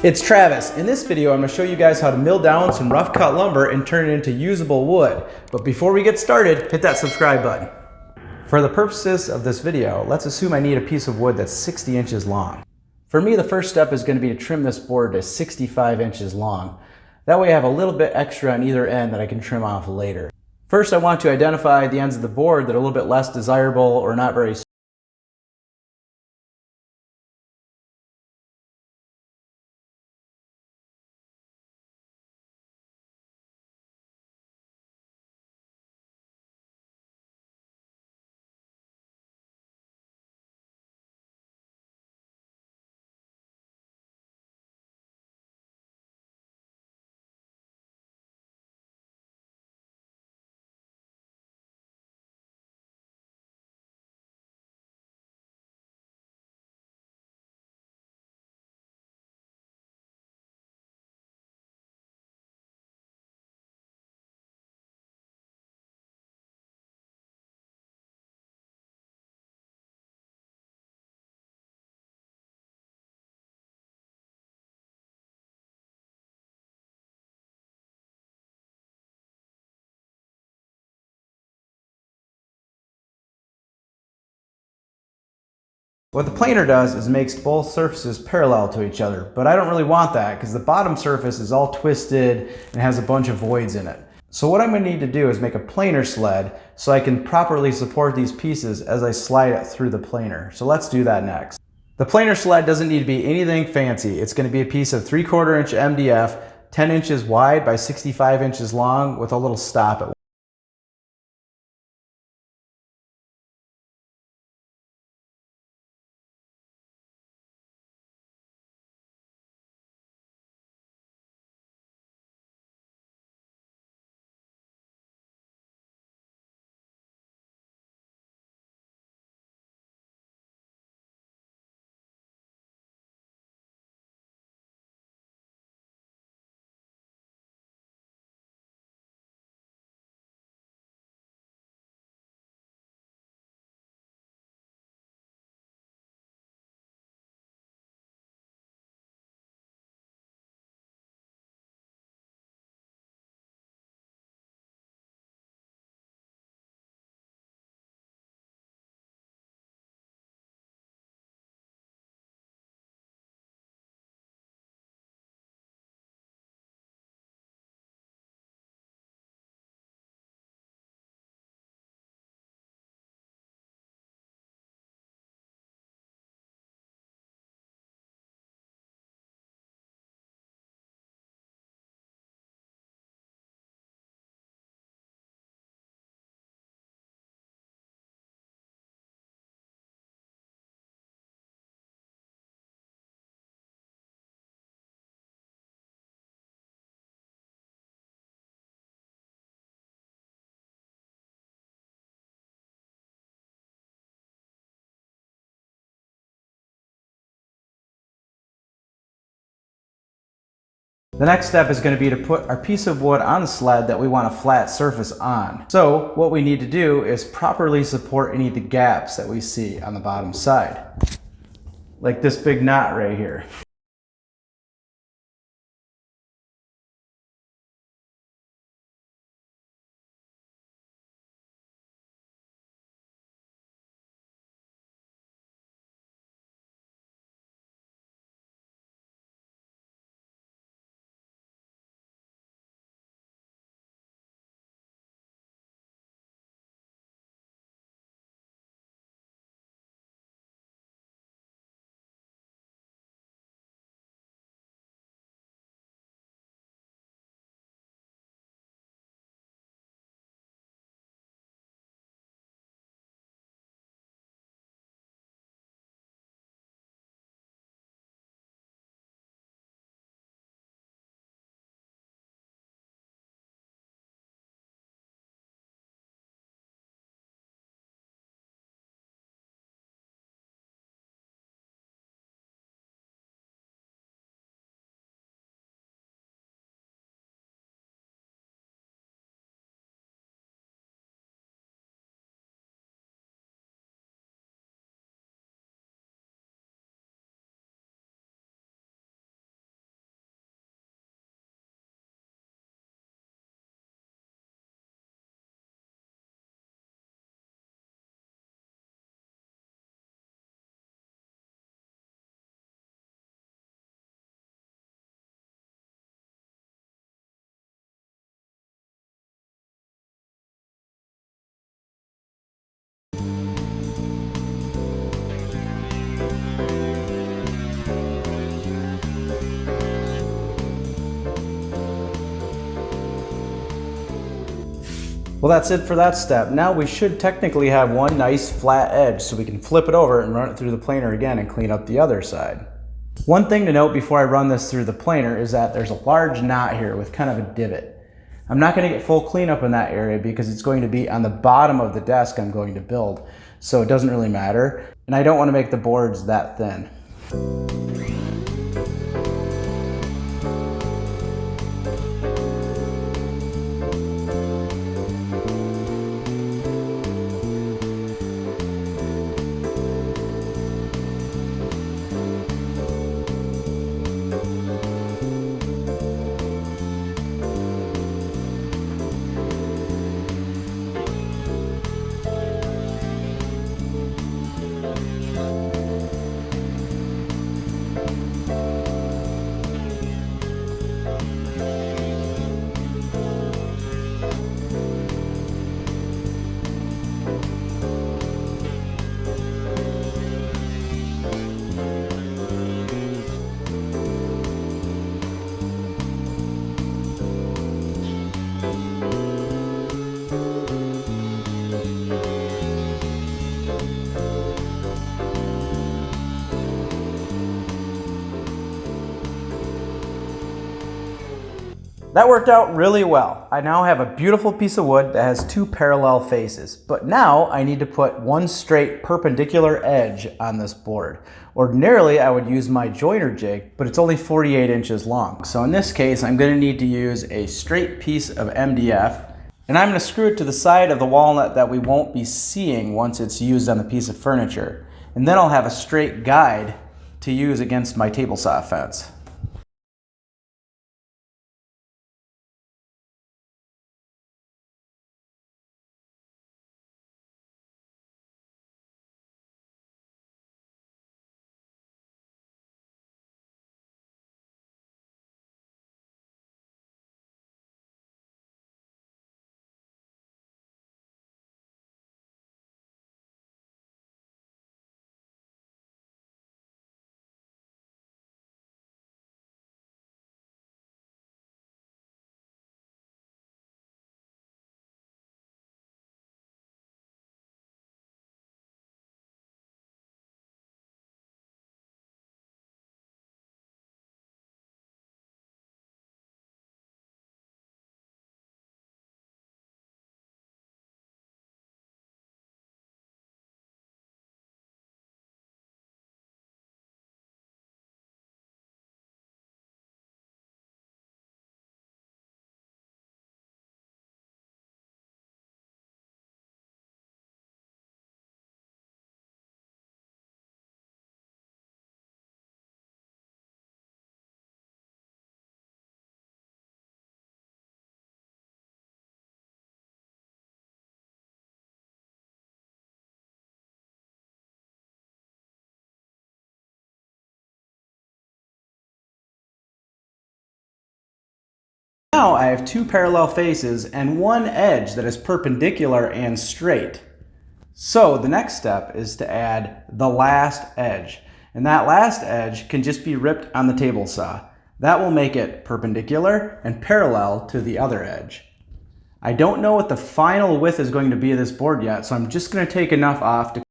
It's Travis. In this video, I'm going to show you guys how to mill down some rough cut lumber and turn it into usable wood. But before we get started, hit that subscribe button. For the purposes of this video, let's assume I need a piece of wood that's 60 inches long. For me, the first step is going to be to trim this board to 65 inches long. That way I have a little bit extra on either end that I can trim off later. First, I want to identify the ends of the board that are a little bit less desirable or not very strong. What the planer does is makes both surfaces parallel to each other, but I don't really want that because the bottom surface is all twisted and has a bunch of voids in it. So what I'm going to need to do is make a planer sled so I can properly support these pieces as I slide it through the planer. So let's do that next. The planer sled doesn't need to be anything fancy. It's going to be a piece of 3/4 inch MDF, 10 inches wide by 65 inches long with a little stop at. The next step is going to be to put our piece of wood on the sled that we want a flat surface on. So what we need to do is properly support any of the gaps that we see on the bottom side. Like this big knot right here. Well, that's it for that step. Now we should technically have one nice flat edge so we can flip it over and run it through the planer again and clean up the other side. One thing to note before I run this through the planer is that there's a large knot here with kind of a divot. I'm not going to get full cleanup in that area because it's going to be on the bottom of the desk I'm going to build, so it doesn't really matter. And I don't want to make the boards that thin. That worked out really well. I now have a beautiful piece of wood that has two parallel faces, but now I need to put one straight perpendicular edge on this board. Ordinarily, I would use my joiner jig, but it's only 48 inches long. So in this case, I'm going to need to use a straight piece of MDF, and I'm going to screw it to the side of the walnut that we won't be seeing once it's used on the piece of furniture. And then I'll have a straight guide to use against my table saw fence. Now I have two parallel faces and one edge that is perpendicular and straight. So the next step is to add the last edge. And that last edge can just be ripped on the table saw. That will make it perpendicular and parallel to the other edge. I don't know what the final width is going to be of this board yet, so I'm just going to take enough off to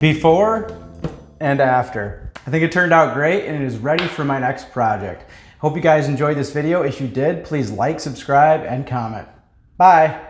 before and after. I think it turned out great and it is ready for my next project. Hope you guys enjoyed this video. If you did, please like, subscribe, and comment. Bye.